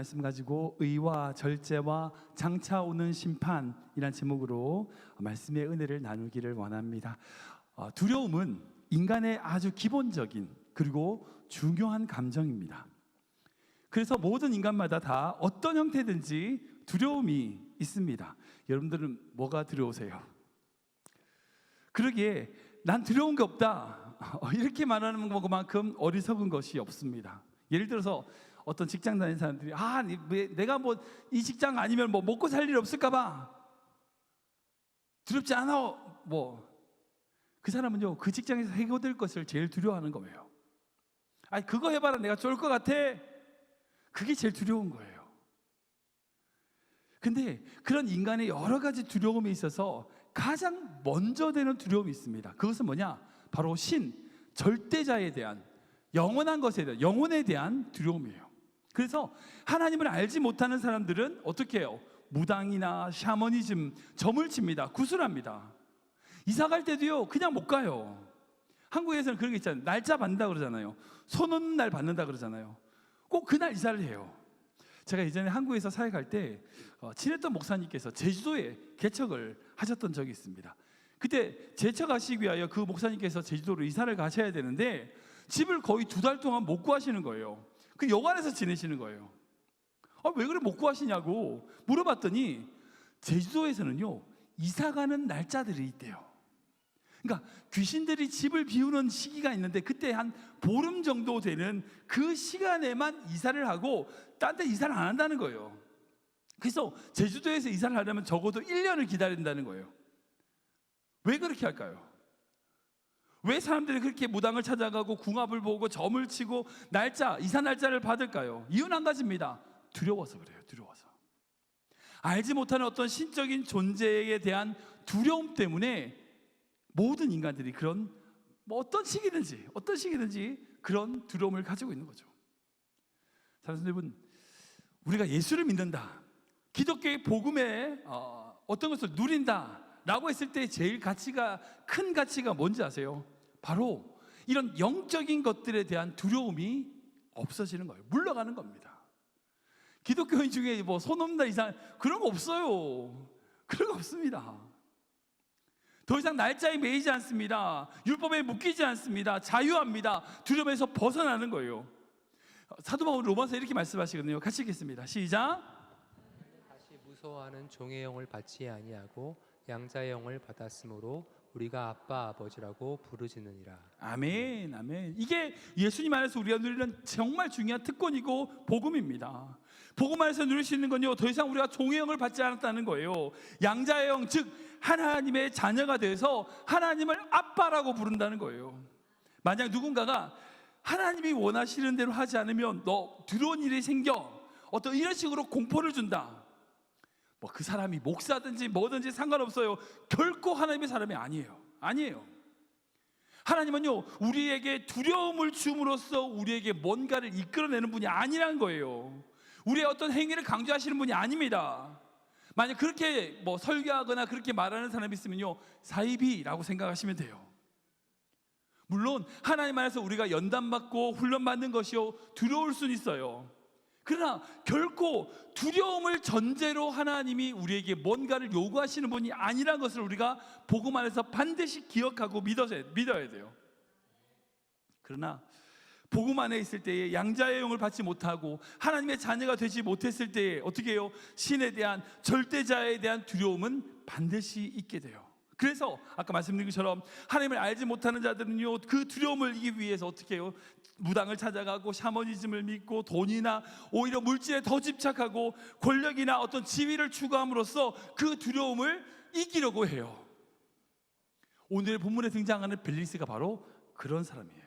말씀 가지고 의와 절제와 장차 오는 심판이란 제목으로 말씀의 은혜를 나누기를 원합니다. 두려움은 인간의 아주 기본적인 그리고 중요한 감정입니다. 그래서 모든 인간마다 다 어떤 형태든지 두려움이 있습니다. 여러분들은 뭐가 두려우세요? 그러기에 난 두려운 게 없다 이렇게 말하는 것만큼 어리석은 것이 없습니다. 예를 들어서 어떤 직장 다니는 사람들이 내가 뭐 이 직장 아니면 뭐 먹고 살 일 없을까 봐 두렵지 않아. 그 사람은요 그 직장에서 해고될 것을 제일 두려워하는 거예요. 그거 해봐라 내가 쫄 것 같아. 그게 제일 두려운 거예요. 근데 그런 인간의 여러 가지 두려움에 있어서 가장 먼저 되는 두려움이 있습니다. 그것은 뭐냐? 바로 절대자에 대한, 영원한 것에 대한, 영혼에 대한 두려움이에요. 그래서 하나님을 알지 못하는 사람들은 어떻게 해요? 무당이나 샤머니즘 점을 칩니다. 구슬합니다. 이사 갈 때도요 그냥 못 가요. 한국에서는 그런 게 있잖아요. 날짜 받는다 그러잖아요. 손 없는 날 받는다 그러잖아요. 꼭 그날 이사를 해요. 제가 예전에 한국에서 사역할 때 친했던 목사님께서 제주도에 개척을 하셨던 적이 있습니다. 그때 개척하시기 위하여 그 목사님께서 제주도로 이사를 가셔야 되는데 집을 거의 2달 동안 못 구하시는 거예요. 그 여관에서 지내시는 거예요. 왜 그래 못 구하시냐고 물어봤더니 제주도에서는요 이사가는 날짜들이 있대요. 그러니까 귀신들이 집을 비우는 시기가 있는데 그때 한 보름 정도 되는 그 시간에만 이사를 하고 딴 데 이사를 안 한다는 거예요. 그래서 제주도에서 이사를 하려면 적어도 1년을 기다린다는 거예요. 왜 그렇게 할까요? 왜 사람들이 그렇게 무당을 찾아가고 궁합을 보고 점을 치고 이사 날짜를 받을까요? 이유는 한 가지입니다. 두려워서 그래요. 두려워서. 알지 못하는 어떤 신적인 존재에 대한 두려움 때문에 모든 인간들이 그런 어떤 시기든지 그런 두려움을 가지고 있는 거죠. 사랑하는 여러분, 우리가 예수를 믿는다, 기독교의 복음에 어떤 것을 누린다 라고 했을 때 제일 큰 가치가 뭔지 아세요? 바로 이런 영적인 것들에 대한 두려움이 없어지는 거예요. 물러가는 겁니다. 기독교인 중에 손 없는다 이상 그런 거 없어요. 그런 거 없습니다. 더 이상 날짜에 매이지 않습니다. 율법에 묶이지 않습니다. 자유합니다. 두려움에서 벗어나는 거예요. 사도 바울 로마서 이렇게 말씀하시거든요. 같이 읽겠습니다. 시작. 다시 무서워하는 종의 영을 받지 아니하고 양자의 영을 받았으므로 우리가 아빠 아버지라고 부르짖느니라. 아멘, 아멘. 이게 예수님 안에서 우리가 누리는 정말 중요한 특권이고 복음입니다. 복음 안에서 누릴 수 있는 건요 더 이상 우리가 종의 영을 받지 않았다는 거예요. 양자의 영, 즉 하나님의 자녀가 돼서 하나님을 아빠라고 부른다는 거예요. 만약 누군가가 하나님이 원하시는 대로 하지 않으면 너 두려운 일이 생겨, 어떤 이런 식으로 공포를 준다, 그 사람이 목사든지 뭐든지 상관없어요. 결코 하나님의 사람이 아니에요. 하나님은요 우리에게 두려움을 줌으로써 우리에게 뭔가를 이끌어내는 분이 아니란 거예요. 우리의 어떤 행위를 강조하시는 분이 아닙니다. 만약 그렇게 설교하거나 그렇게 말하는 사람이 있으면요 사이비라고 생각하시면 돼요. 물론 하나님 안에서 우리가 연단받고 훈련받는 것이요 두려울 수는 있어요. 그러나 결코 두려움을 전제로 하나님이 우리에게 뭔가를 요구하시는 분이 아니라는 것을 우리가 복음 안에서 반드시 기억하고 믿어야 돼요. 그러나 복음 안에 있을 때에 양자의 영을 받지 못하고 하나님의 자녀가 되지 못했을 때에 어떻게 해요? 신에 대한, 절대자에 대한 두려움은 반드시 있게 돼요. 그래서 아까 말씀드린 것처럼 하나님을 알지 못하는 자들은요 그 두려움을 이기기 위해서 어떻게 해요? 무당을 찾아가고 샤머니즘을 믿고 돈이나 오히려 물질에 더 집착하고 권력이나 어떤 지위를 추구함으로써 그 두려움을 이기려고 해요. 오늘의 본문에 등장하는 벨리스가 바로 그런 사람이에요.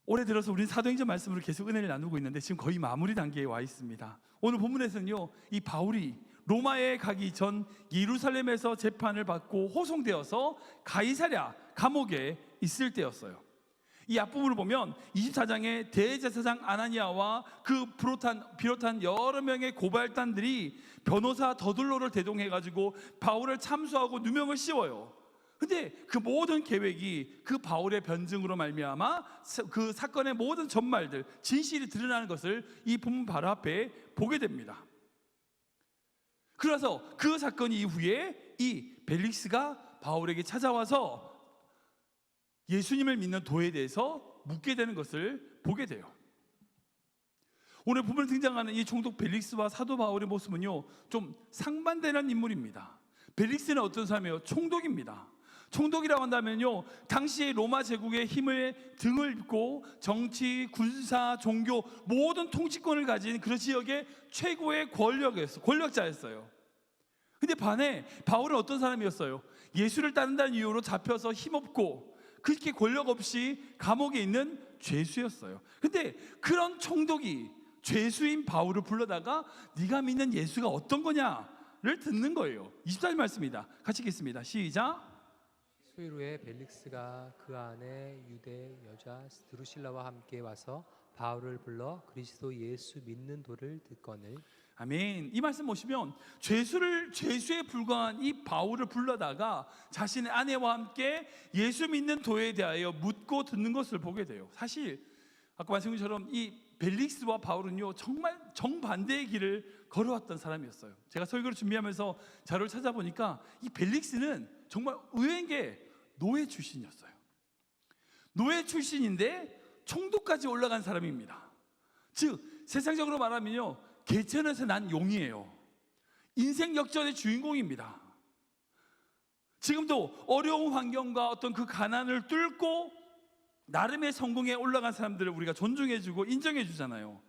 올해 들어서 우리는 사도행전 말씀으로 계속 은혜를 나누고 있는데 지금 거의 마무리 단계에 와 있습니다. 오늘 본문에서는요 이 바울이 로마에 가기 전 예루살렘에서 재판을 받고 호송되어서 가이사랴 감옥에 있을 때였어요. 이 앞부분을 보면 24장에 대제사장 아나니아와 그 비롯한 여러 명의 고발단들이 변호사 더둘로를 대동해가지고 바울을 참수하고 누명을 씌워요. 근데 그 모든 계획이 그 바울의 변증으로 말미암아 그 사건의 모든 전말들, 진실이 드러나는 것을 이 본문 바로 앞에 보게 됩니다. 그래서 그 사건 이후에 이 벨릭스가 바울에게 찾아와서 예수님을 믿는 도에 대해서 묻게 되는 것을 보게 돼요. 오늘 본문에 등장하는 이 총독 벨릭스와 사도 바울의 모습은요, 좀 상반되는 인물입니다. 벨릭스는 어떤 사람이에요? 총독입니다. 총독이라고 한다면요, 당시의 로마 제국의 힘을 등을 입고 정치, 군사, 종교 모든 통치권을 가진 그 지역의 최고의 권력자였어요. 근데 반해 바울은 어떤 사람이었어요? 예수를 따른다는 이유로 잡혀서 힘없고 그렇게 권력 없이 감옥에 있는 죄수였어요. 근데 그런 총독이 죄수인 바울을 불러다가 네가 믿는 예수가 어떤 거냐를 듣는 거예요. 24절 말씀입니다. 같이 읽겠습니다. 시작. 수일 후에 벨릭스가 그 안에 유대 여자 드루실라와 함께 와서 바울을 불러 그리스도 예수 믿는 도를 듣거늘. 아멘. 이 말씀 보시면 죄수에 불과한 이 바울을 불러다가 자신의 아내와 함께 예수 믿는 도에 대하여 묻고 듣는 것을 보게 돼요. 사실 아까 말씀드린 것처럼 이 벨릭스와 바울은요, 정말 정반대의 길을 걸어왔던 사람이었어요. 제가 설교를 준비하면서 자료를 찾아보니까 이 벨릭스는 정말 의외인 게 노예 출신이었어요. 노예 출신인데 총독까지 올라간 사람입니다. 즉 세상적으로 말하면요, 개천에서 난 용이에요. 인생 역전의 주인공입니다. 지금도 어려운 환경과 어떤 그 가난을 뚫고 나름의 성공에 올라간 사람들을 우리가 존중해주고 인정해주잖아요.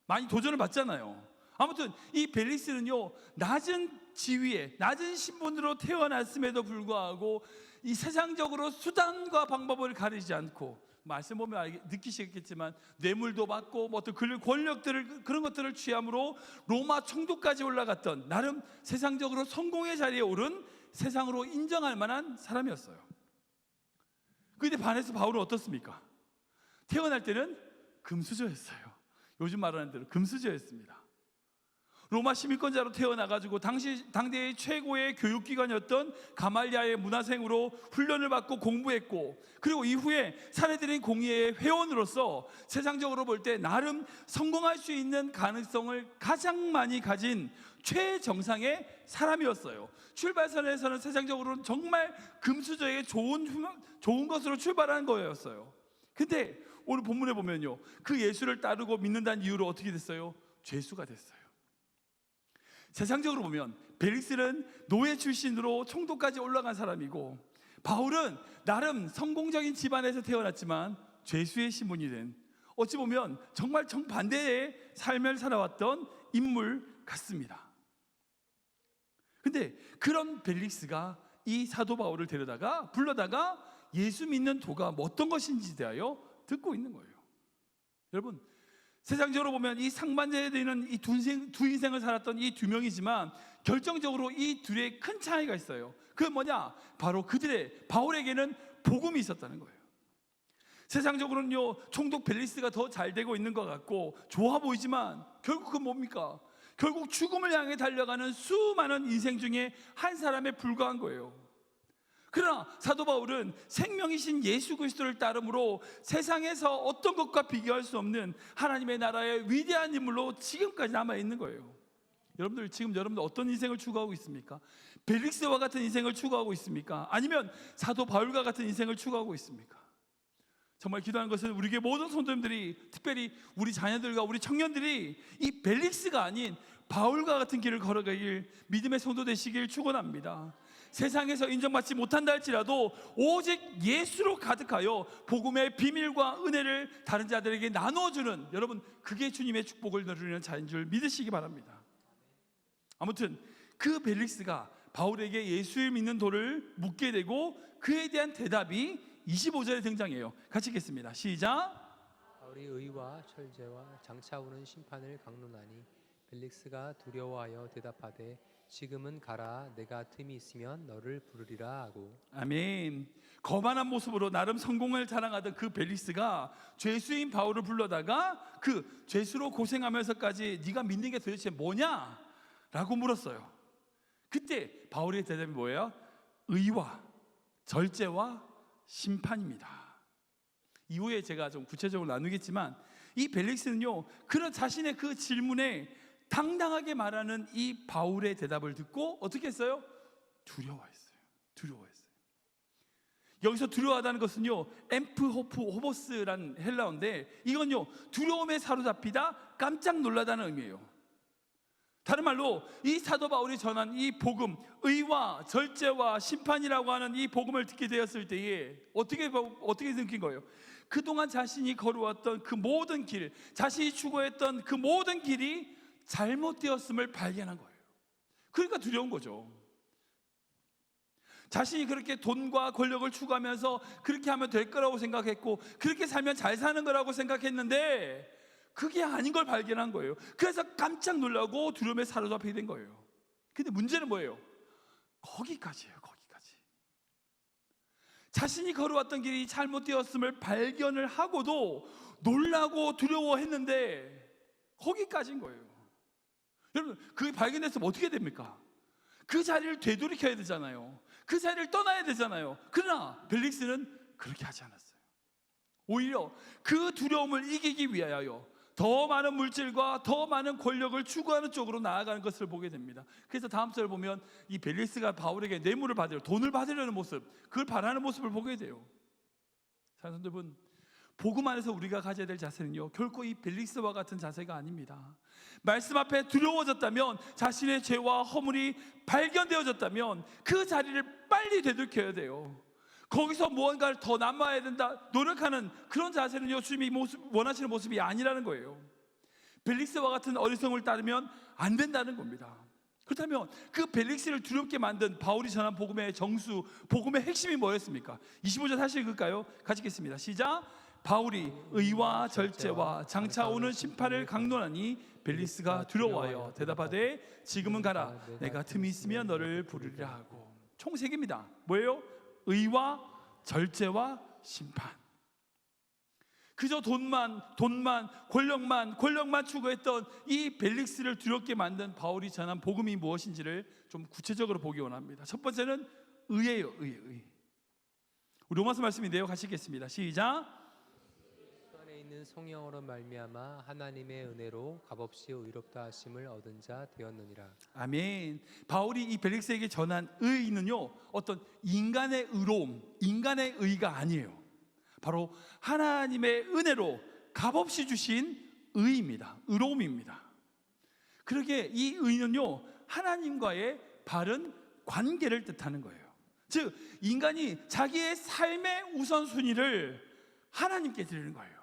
많이 도전을 받잖아요. 아무튼 이 벨릭스는요, 낮은 지위에 낮은 신분으로 태어났음에도 불구하고 이 세상적으로 수단과 방법을 가리지 않고, 말씀 보면 느끼시겠지만 뇌물도 받고 뭐 어떤 권력들을, 그런 것들을 취함으로 로마 총독까지 올라갔던 나름 세상적으로 성공의 자리에 오른 세상으로 인정할 만한 사람이었어요. 그런데 반해서 바울은 어떻습니까? 태어날 때는 금수저였어요. 요즘 말하는 대로 금수저였습니다. 로마 시민권자로 태어나가지고 당대의 최고의 교육기관이었던 가말리아의 문화생으로 훈련을 받고 공부했고, 그리고 이후에 사내들인 공의회의 회원으로서 세상적으로 볼 때 나름 성공할 수 있는 가능성을 가장 많이 가진 최정상의 사람이었어요. 출발선에서는 세상적으로는 정말 금수저에게 좋은 것으로 출발한 거였어요. 근데 오늘 본문에 보면요, 그 예수를 따르고 믿는다는 이유로 어떻게 됐어요? 죄수가 됐어요. 세상적으로 보면 벨릭스는 노예 출신으로 총독까지 올라간 사람이고, 바울은 나름 성공적인 집안에서 태어났지만 죄수의 신분이 된, 어찌 보면 정말 정반대의 삶을 살아왔던 인물 같습니다. 근데 그런 벨릭스가 이 사도 바울을 불러다가 예수 믿는 도가 어떤 것인지 대하여 듣고 있는 거예요. 여러분, 세상적으로 보면 이 상반되어 있는 이 두 인생을 살았던 이 두 명이지만 결정적으로 이 둘의 큰 차이가 있어요. 그 뭐냐? 바로 바울에게는 복음이 있었다는 거예요. 세상적으로는요, 총독 벨릭스가 더 잘 되고 있는 것 같고 좋아 보이지만 결국 그건 뭡니까? 결국 죽음을 향해 달려가는 수많은 인생 중에 한 사람에 불과한 거예요. 그러나 사도 바울은 생명이신 예수 그리스도를 따름으로 세상에서 어떤 것과 비교할 수 없는 하나님의 나라의 위대한 인물로 지금까지 남아있는 거예요. 여러분들 어떤 인생을 추구하고 있습니까? 벨릭스와 같은 인생을 추구하고 있습니까? 아니면 사도 바울과 같은 인생을 추구하고 있습니까? 정말 기도하는 것은 우리에게 모든 성도님들이, 특별히 우리 자녀들과 우리 청년들이 이 벨릭스가 아닌 바울과 같은 길을 걸어가길, 믿음의 성도 되시길 축원합니다. 세상에서 인정받지 못한다 할지라도 오직 예수로 가득하여 복음의 비밀과 은혜를 다른 자들에게 나눠주는, 여러분, 그게 주님의 축복을 누리는 자인 줄 믿으시기 바랍니다. 아무튼 그 벨릭스가 바울에게 예수를 믿는 도를 묻게 되고 그에 대한 대답이 25절에 등장해요. 같이 읽겠습니다. 시작. 바울이 의와 철제와 장차 오는 심판을 강론하니 벨릭스가 두려워하여 대답하되 지금은 가라, 내가 틈이 있으면 너를 부르리라 하고. 아멘. 거만한 모습으로 나름 성공을 자랑하던 그 벨릭스가 죄수인 바울을 불러다가 그 죄수로 고생하면서까지 네가 믿는 게 도대체 뭐냐? 라고 물었어요. 그때 바울의 대답이 뭐예요? 의와 절제와 심판입니다. 이후에 제가 좀 구체적으로 나누겠지만 이 벨릭스는요, 그런 자신의 그 질문에 당당하게 말하는 이 바울의 대답을 듣고 어떻게 했어요? 두려워했어요. 여기서 두려워하다는 것은요, 호보스란 헬라어인데 이건요, 두려움에 사로잡히다, 깜짝 놀라다는 의미예요. 다른 말로 이 사도 바울이 전한 이 복음, 의와 절제와 심판이라고 하는 이 복음을 듣게 되었을 때에 어떻게 느낀 거예요? 그동안 자신이 걸어왔던 그 모든 길, 자신이 추구했던 그 모든 길이 잘못되었음을 발견한 거예요. 그러니까 두려운 거죠. 자신이 그렇게 돈과 권력을 추구하면서 그렇게 하면 될 거라고 생각했고, 그렇게 살면 잘 사는 거라고 생각했는데 그게 아닌 걸 발견한 거예요. 그래서 깜짝 놀라고 두려움에 사로잡히게 된 거예요. 근데 문제는 뭐예요? 거기까지예요. 거기까지. 자신이 걸어왔던 길이 잘못되었음을 발견을 하고도 놀라고 두려워했는데 거기까지인 거예요. 여러분, 그게 발견됐으면 어떻게 됩니까? 그 자리를 되돌이켜야 되잖아요. 그 자리를 떠나야 되잖아요. 그러나 벨릭스는 그렇게 하지 않았어요. 오히려 그 두려움을 이기기 위하여 더 많은 물질과 더 많은 권력을 추구하는 쪽으로 나아가는 것을 보게 됩니다. 그래서 다음 절을 보면 이 벨릭스가 바울에게 뇌물을 받으려, 돈을 받으려는 모습, 그걸 바라는 모습을 보게 돼요. 사랑하는 여러분, 복음 안에서 우리가 가져야 될 자세는요, 결코 이 벨릭스와 같은 자세가 아닙니다. 말씀 앞에 두려워졌다면, 자신의 죄와 허물이 발견되어졌다면 그 자리를 빨리 되돌켜야 돼요. 거기서 무언가를 더 남아야 된다 노력하는 그런 자세는요, 주님이 원하시는 모습이 아니라는 거예요. 벨릭스와 같은 어리석음을 따르면 안 된다는 겁니다. 그렇다면 그 벨릭스를 두렵게 만든 바울이 전한 복음의 정수, 복음의 핵심이 뭐였습니까? 25절 다시 읽을까요? 같이 읽겠습니다. 시작. 바울이 의와 절제와 장차 오는 심판을 강론하니 벨릭스가 두려워하여 대답하되 지금은 가라, 내가 틈이 있으면 너를 부르리라 하고. 총 3개입니다. 뭐예요? 의와 절제와 심판. 그저 돈만 권력만 추구했던 이 벨릭스를 두렵게 만든 바울이 전한 복음이 무엇인지를 좀 구체적으로 보기 원합니다. 첫 번째는 의예요. 의. 우리 로마서 말씀인데요, 같이 읽겠습니다. 시작. 안에 있는 성령으로 말미암아 하나님의 은혜로 값없이 의롭다 하심을 얻은 자 되었느니라. 아멘. 바울이 이 벨릭스에게 전한 의는요, 어떤 인간의 의로움, 인간의 의가 아니에요. 바로 하나님의 은혜로 값없이 주신 의입니다. 의로움입니다. 그러게 이 의는요, 하나님과의 바른 관계를 뜻하는 거예요. 즉, 인간이 자기의 삶의 우선순위를 하나님께 드리는 거예요.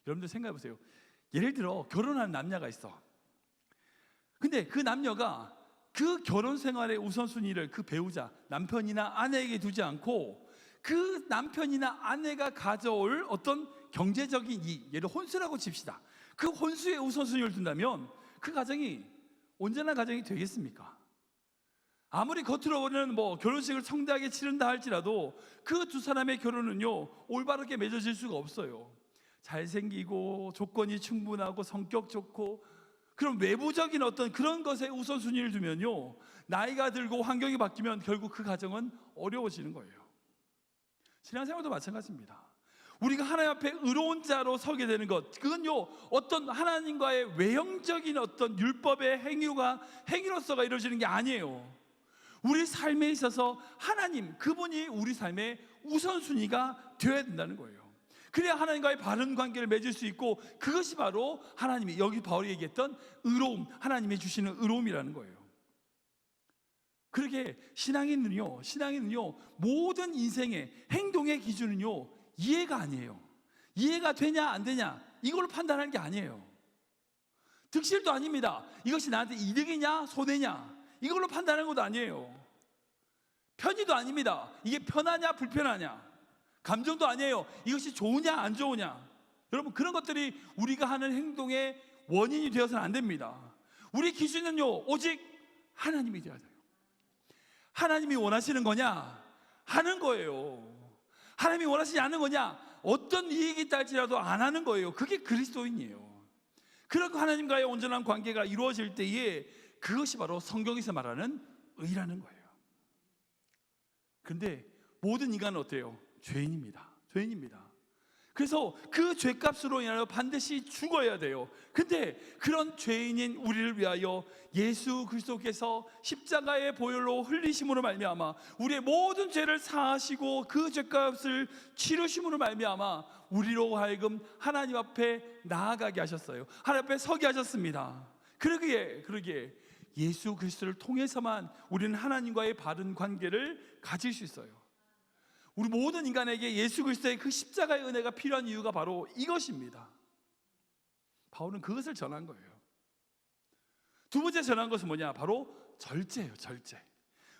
여러분들 생각해 보세요. 예를 들어 결혼한 남녀가 있어. 근데 그 남녀가 그 결혼 생활의 우선순위를 그 배우자, 남편이나 아내에게 두지 않고 그 남편이나 아내가 가져올 어떤 경제적인 이익, 예를 들어 혼수라고 칩시다. 그 혼수의 우선순위를 둔다면 그 가정이 온전한 가정이 되겠습니까? 아무리 겉으로 보는 결혼식을 성대하게 치른다 할지라도 그 두 사람의 결혼은요, 올바르게 맺어질 수가 없어요. 잘생기고 조건이 충분하고 성격 좋고 그런 외부적인 어떤 그런 것에 우선순위를 두면요, 나이가 들고 환경이 바뀌면 결국 그 가정은 어려워지는 거예요. 신앙생활도 마찬가지입니다. 우리가 하나님 앞에 의로운 자로 서게 되는 것, 그건요, 어떤 하나님과의 외형적인 어떤 율법의 행위로서가 이루어지는 게 아니에요. 우리 삶에 있어서 하나님, 그분이 우리 삶의 우선순위가 되어야 된다는 거예요. 그래야 하나님과의 바른 관계를 맺을 수 있고, 그것이 바로 하나님이, 여기 바울이 얘기했던 의로움, 하나님이 주시는 의로움이라는 거예요. 그러게 신앙인은요, 모든 인생의 행동의 기준은요, 이해가 아니에요. 이해가 되냐 안 되냐 이걸로 판단하는 게 아니에요. 득실도 아닙니다. 이것이 나한테 이득이냐 손해냐 이걸로 판단하는 것도 아니에요. 편의도 아닙니다. 이게 편하냐 불편하냐. 감정도 아니에요. 이것이 좋으냐 안 좋으냐. 여러분, 그런 것들이 우리가 하는 행동의 원인이 되어서는 안 됩니다. 우리 기준은요, 오직 하나님이 되어야 돼요. 하나님이 원하시는 거냐 하는 거예요. 하나님이 원하시지 않는 거냐, 어떤 이익이 있다 할지라도 안 하는 거예요. 그게 그리스도인이에요. 그렇게 하나님과의 온전한 관계가 이루어질 때에 그것이 바로 성경에서 말하는 의라는 거예요. 그런데 모든 인간은 어때요? 죄인입니다. 죄인입니다. 그래서 그 죄값으로 인하여 반드시 죽어야 돼요. 근데 그런 죄인인 우리를 위하여 예수 그리스도께서 십자가의 보혈로 흘리심으로 말미암아 우리의 모든 죄를 사하시고 그 죄값을 치르심으로 말미암아 우리로 하여금 하나님 앞에 나아가게 하셨어요. 하나님 앞에 서게 하셨습니다. 그러기에 예수 그리스도를 통해서만 우리는 하나님과의 바른 관계를 가질 수 있어요. 우리 모든 인간에게 예수 그리스도의 그 십자가의 은혜가 필요한 이유가 바로 이것입니다. 바울은 그것을 전한 거예요. 두 번째 전한 것은 뭐냐? 바로 절제예요. 절제.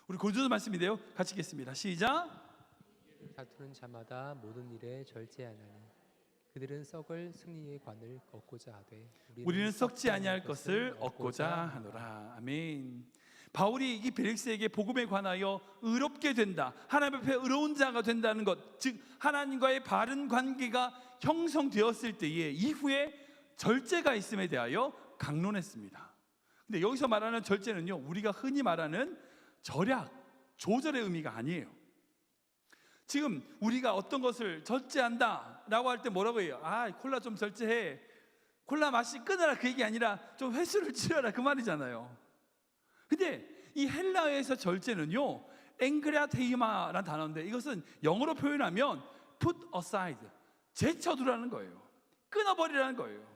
우리 고린도서 말씀인데요, 같이 읽겠습니다. 시작. 다투는 자마다 모든 일에 절제하나니 그들은 썩을 승리의 관을 얻고자 하되 우리는 썩지 아니할 것을 얻고자 하노라. 아멘. 바울이 이 벨릭스에게 복음에 관하여 의롭게 된다, 하나님 앞에 의로운 자가 된다는 것, 즉 하나님과의 바른 관계가 형성되었을 때에 이후에 절제가 있음에 대하여 강론했습니다. 근데 여기서 말하는 절제는요, 우리가 흔히 말하는 절약, 조절의 의미가 아니에요. 지금 우리가 어떤 것을 절제한다 라고 할 때 뭐라고 해요? 콜라 좀 절제해, 콜라 맛이 끊어라, 그 얘기 아니라 좀 횟수를 줄여라, 그 말이잖아요. 근데 이 헬라어에서 절제는요, 앵그라테이마라는 단어인데 이것은 영어로 표현하면 put aside, 제쳐두라는 거예요. 끊어버리라는 거예요.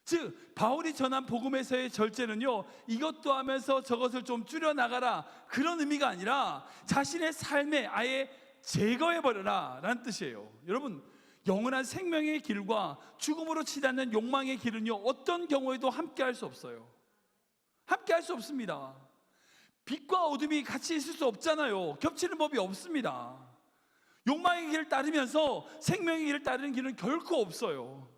즉 바울이 전한 복음에서의 절제는요, 이것도 하면서 저것을 좀 줄여나가라, 그런 의미가 아니라 자신의 삶에 아예 제거해버려라 라는 뜻이에요. 여러분, 영원한 생명의 길과 죽음으로 치닫는 욕망의 길은요, 어떤 경우에도 함께할 수 없어요. 함께할 수 없습니다. 빛과 어둠이 같이 있을 수 없잖아요. 겹치는 법이 없습니다. 욕망의 길을 따르면서 생명의 길을 따르는 길은 결코 없어요.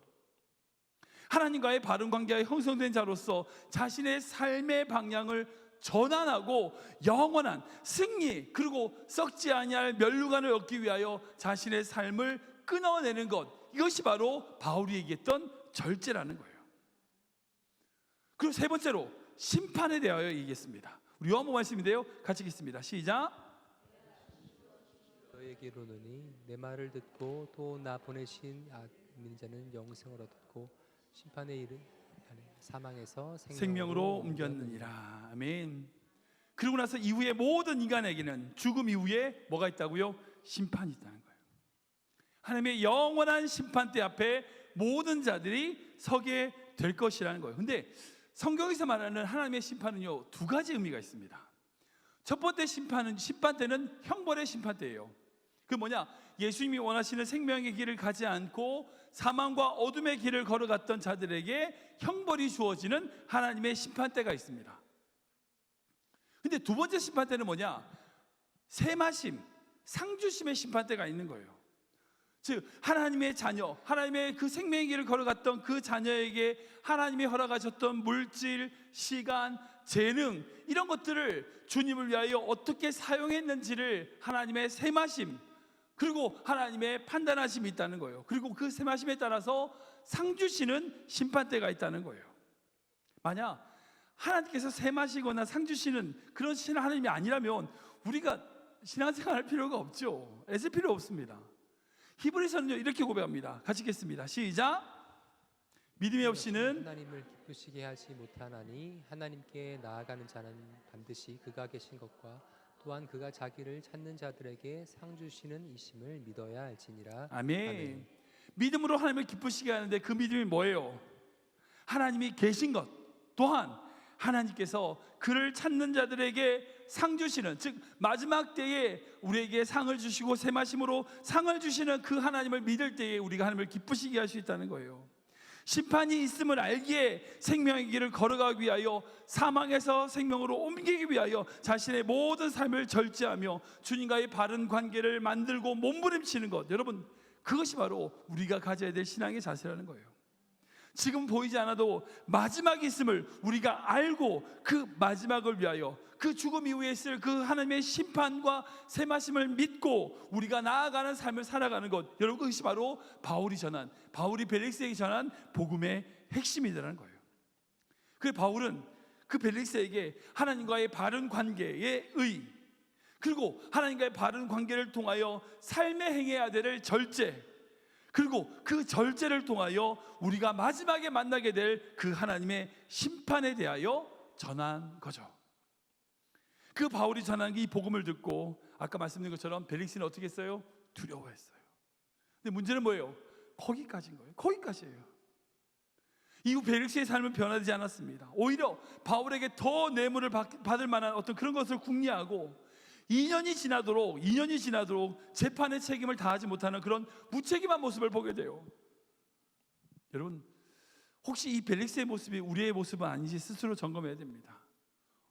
하나님과의 바른 관계가 형성된 자로서 자신의 삶의 방향을 전환하고 영원한 승리, 그리고 썩지 아니할 면류관을 얻기 위하여 자신의 삶을 끊어내는 것, 이것이 바로 바울이 얘기했던 절제라는 거예요. 그리고 세 번째로 심판에 대하여 얘기했습니다. 우리 요한복음 말씀인데요, 같이 읽겠습니다. 시작. 너에게로느니 내 말을 듣고 또 나 보내신 믿는 자는 영생을 얻고 심판의 일은 사망에서 생명으로 옮겼느니라. 아멘. 그리고 나서 이후에 모든 인간에게는 죽음 이후에 뭐가 있다고요? 심판이 있다는 거예요. 하나님의 영원한 심판대 앞에 모든 자들이 서게 될 것이라는 거예요. 근데 성경에서 말하는 하나님의 심판은요, 두 가지 의미가 있습니다. 첫 번째 심판대는 형벌의 심판대예요. 그 뭐냐? 예수님이 원하시는 생명의 길을 가지 않고 사망과 어둠의 길을 걸어갔던 자들에게 형벌이 주어지는 하나님의 심판대가 있습니다. 근데 두 번째 심판대는 뭐냐? 세마심, 상주심의 심판대가 있는 거예요. 즉 하나님의 자녀, 하나님의 그 생명의 길을 걸어갔던 그 자녀에게 하나님이 허락하셨던 물질, 시간, 재능, 이런 것들을 주님을 위하여 어떻게 사용했는지를 하나님의 세마심, 그리고 하나님의 판단하심이 있다는 거예요. 그리고 그 세마심에 따라서 상 주시는 심판대가 있다는 거예요. 만약 하나님께서 세마시거나 상 주시는 그런 신 하나님이 아니라면 우리가 신앙생활 할 필요가 없죠. 애쓸 필요 없습니다. 히브리서는요, 이렇게 고백합니다. 같이 읽겠습니다. 시작. 믿음이 없이는 하나님을 기쁘시게 하지 못하나니 하나님께 나아가는 자는 반드시 그가 계신 것과 또한 그가 자기를 찾는 자들에게 상 주시는 이심을 믿어야 할지니라. 아멘. 아멘. 믿음으로 하나님을 기쁘시게 하는데 그 믿음이 뭐예요? 하나님이 계신 것, 또한 하나님께서 그를 찾는 자들에게 상 주시는, 즉 마지막 때에 우리에게 상을 주시고 세마심으로 상을 주시는 그 하나님을 믿을 때에 우리가 하나님을 기쁘시게 할 수 있다는 거예요. 심판이 있음을 알기에 생명의 길을 걸어가기 위하여 사망에서 생명으로 옮기기 위하여 자신의 모든 삶을 절제하며 주님과의 바른 관계를 만들고 몸부림치는 것, 여러분, 그것이 바로 우리가 가져야 될 신앙의 자세라는 거예요. 지금 보이지 않아도 마지막이 있음을 우리가 알고 그 마지막을 위하여 그 죽음 이후에 있을 그 하나님의 심판과 세마심을 믿고 우리가 나아가는 삶을 살아가는 것, 여러분, 그것이 바로 바울이 벨릭스에게 전한 복음의 핵심이라는 거예요. 그 바울은 그 벨릭스에게 하나님과의 바른 관계의 그리고 하나님과의 바른 관계를 통하여 삶에 행해야 될 절제, 그리고 그 절제를 통하여 우리가 마지막에 만나게 될 그 하나님의 심판에 대하여 전한 거죠. 그 바울이 전한 이 복음을 듣고 아까 말씀드린 것처럼 벨릭스는 어떻게 했어요? 두려워했어요. 근데 문제는 뭐예요? 거기까지인 거예요. 거기까지예요. 이후 벨릭스의 삶은 변화되지 않았습니다. 오히려 바울에게 더 뇌물을 받을 만한 어떤 그런 것을 궁리하고 2년이 지나도록 재판의 책임을 다하지 못하는 그런 무책임한 모습을 보게 돼요. 여러분, 혹시 이 벨릭스의 모습이 우리의 모습은 아닌지 스스로 점검해야 됩니다.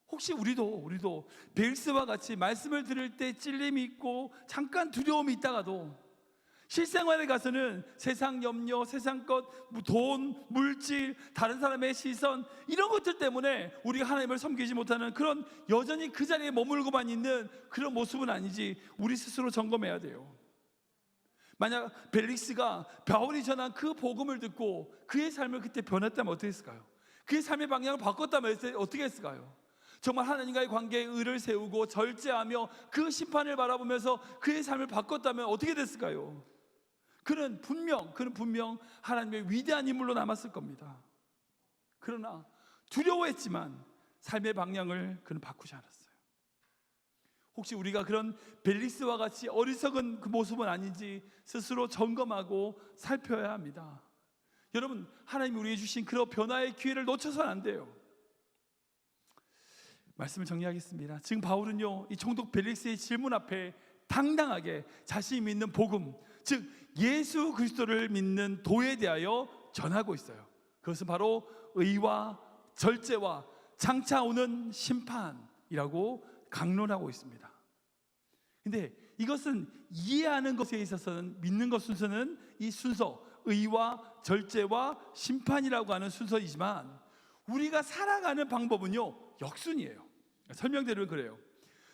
혹시 우리도 벨릭스와 같이 말씀을 들을 때 찔림이 있고 잠깐 두려움이 있다가도 실생활에 가서는 세상 염려, 세상 것, 돈, 물질, 다른 사람의 시선, 이런 것들 때문에 우리가 하나님을 섬기지 못하는 그런, 여전히 그 자리에 머물고만 있는 그런 모습은 아니지 우리 스스로 점검해야 돼요. 만약 벨릭스가 바울이 전한 그 복음을 듣고 그의 삶을 그때 변했다면 어떻게 했을까요? 그의 삶의 방향을 바꿨다면 어떻게 했을까요? 정말 하나님과의 관계에 의를 세우고 절제하며 그 심판을 바라보면서 그의 삶을 바꿨다면 어떻게 됐을까요? 그는 분명 하나님의 위대한 인물로 남았을 겁니다. 그러나 두려워했지만 삶의 방향을 그는 바꾸지 않았어요. 혹시 우리가 그런 벨릭스와 같이 어리석은 그 모습은 아닌지 스스로 점검하고 살펴야 합니다. 여러분, 하나님이 우리에게 주신 그런 변화의 기회를 놓쳐서는 안 돼요. 말씀을 정리하겠습니다. 지금 바울은요, 이 총독 벨릭스의 질문 앞에 당당하게 자신이 믿는 복음, 즉 예수 그리스도를 믿는 도에 대하여 전하고 있어요. 그것은 바로 의와 절제와 장차 오는 심판이라고 강론하고 있습니다. 근데 이것은 이해하는 것에 있어서는, 믿는 것 순서는 이 순서, 의와 절제와 심판이라고 하는 순서이지만 우리가 살아가는 방법은요, 역순이에요. 설명대로는 그래요.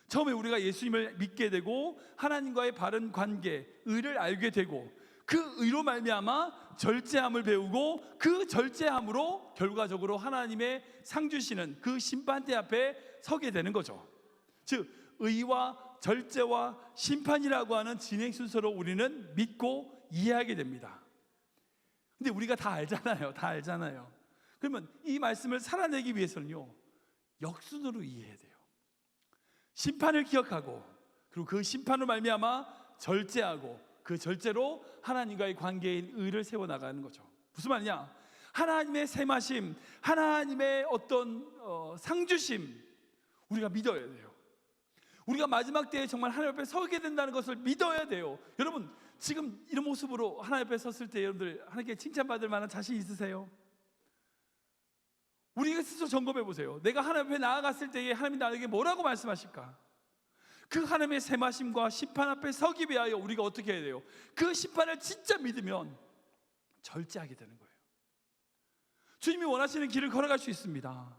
처음에 우리가 예수님을 믿게 되고 하나님과의 바른 관계, 의를 알게 되고 그 의로 말미암아 절제함을 배우고 그 절제함으로 결과적으로 하나님의 상 주시는 그 심판대 앞에 서게 되는 거죠. 즉 의와 절제와 심판이라고 하는 진행 순서로 우리는 믿고 이해하게 됩니다. 근데 우리가 다 알잖아요. 그러면 이 말씀을 살아내기 위해서는요, 역순으로 이해해야 돼요. 심판을 기억하고 그리고 그 심판으로 말미암아 절제하고 그 절제로 하나님과의 관계인 의를 세워나가는 거죠. 무슨 말이냐? 하나님의 세마심, 하나님의 어떤 상주심, 우리가 믿어야 돼요. 우리가 마지막 때에 정말 하나님 앞에 서게 된다는 것을 믿어야 돼요. 여러분, 지금 이런 모습으로 하나님 앞에 섰을 때 여러분들 하나님께 칭찬받을 만한 자신 있으세요? 우리가 스스로 점검해 보세요. 내가 하나님 앞에 나아갔을 때에 하나님이 나에게 뭐라고 말씀하실까? 그 하나님의 세마심과 심판 앞에 서기 위하여 우리가 어떻게 해야 돼요? 그 심판을 진짜 믿으면 절제하게 되는 거예요. 주님이 원하시는 길을 걸어갈 수 있습니다.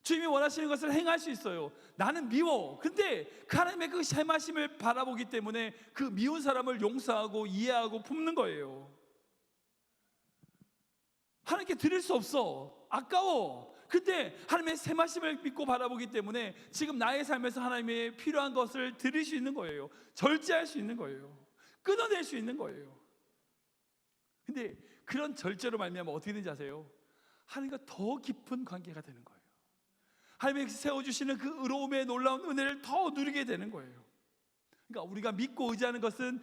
주님이 원하시는 것을 행할 수 있어요. 나는 미워. 근데 그 하나님의 그 세마심을 바라보기 때문에 그 미운 사람을 용서하고 이해하고 품는 거예요. 하나님께 드릴 수 없어. 아까워. 근데 하나님의 세마심을 믿고 바라보기 때문에 지금 나의 삶에서 하나님의 필요한 것을 드릴 수 있는 거예요. 절제할 수 있는 거예요. 끊어낼 수 있는 거예요. 근데 그런 절제로 말미암아 어떻게 되는지 아세요? 하나님과 더 깊은 관계가 되는 거예요. 하나님이 세워주시는 그 의로움의 놀라운 은혜를 더 누리게 되는 거예요. 그러니까 우리가 믿고 의지하는 것은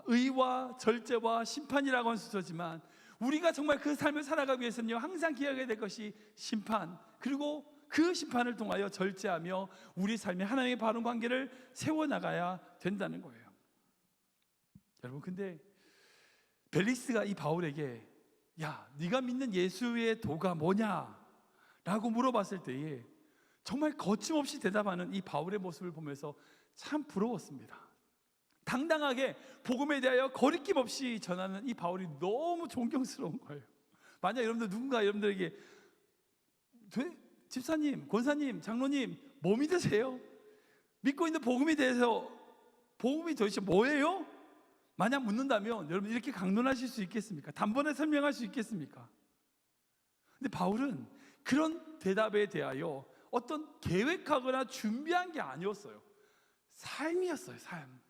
의와 절제와 심판이라고 하는 순서지만 우리가 정말 그 삶을 살아가기 위해서는요, 항상 기억해야 될 것이 심판, 그리고 그 심판을 통하여 절제하며 우리 삶에 하나님의 바른 관계를 세워나가야 된다는 거예요. 여러분, 근데 벨릭스가 이 바울에게 야, 네가 믿는 예수의 도가 뭐냐? 라고 물어봤을 때에 정말 거침없이 대답하는 이 바울의 모습을 보면서 참 부러웠습니다. 당당하게 복음에 대하여 거리낌 없이 전하는 이 바울이 너무 존경스러운 거예요. 만약 여러분들 누군가 여러분들에게 집사님, 권사님, 장로님 뭐 믿으세요? 믿고 있는 복음에 대해서 복음이 도대체 뭐예요? 만약 묻는다면 여러분 이렇게 강론하실 수 있겠습니까? 단번에 설명할 수 있겠습니까? 근데 바울은 그런 대답에 대하여 어떤 계획하거나 준비한 게 아니었어요. 삶이었어요. 삶.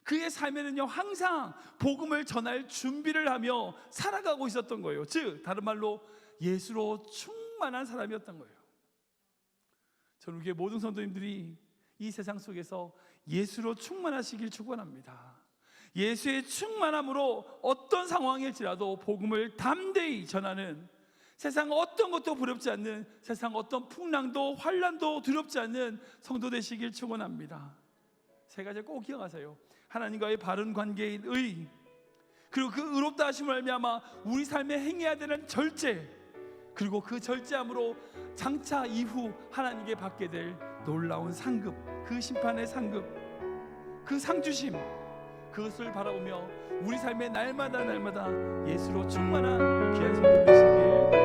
그의 삶에는요 항상 복음을 전할 준비를 하며 살아가고 있었던 거예요. 즉 다른 말로 예수로 충만한 사람이었던 거예요. 저는 우리 모든 성도님들이 이 세상 속에서 예수로 충만하시길 축원합니다. 예수의 충만함으로 어떤 상황일지라도 복음을 담대히 전하는, 세상 어떤 것도 두렵지 않는, 세상 어떤 풍랑도 환난도 두렵지 않는 성도 되시길 축원합니다. 세 가지 꼭 기억하세요. 하나님과의 바른 관계인 의, 그리고 그 의롭다 하심을 말미암아 우리 삶에 행해야 되는 절제, 그리고 그 절제함으로 장차 이후 하나님께 받게 될 놀라운 상급, 그 심판의 상급, 그 상주심, 그것을 바라보며 우리 삶의 날마다 예수로 충만한 귀한 성도 되시길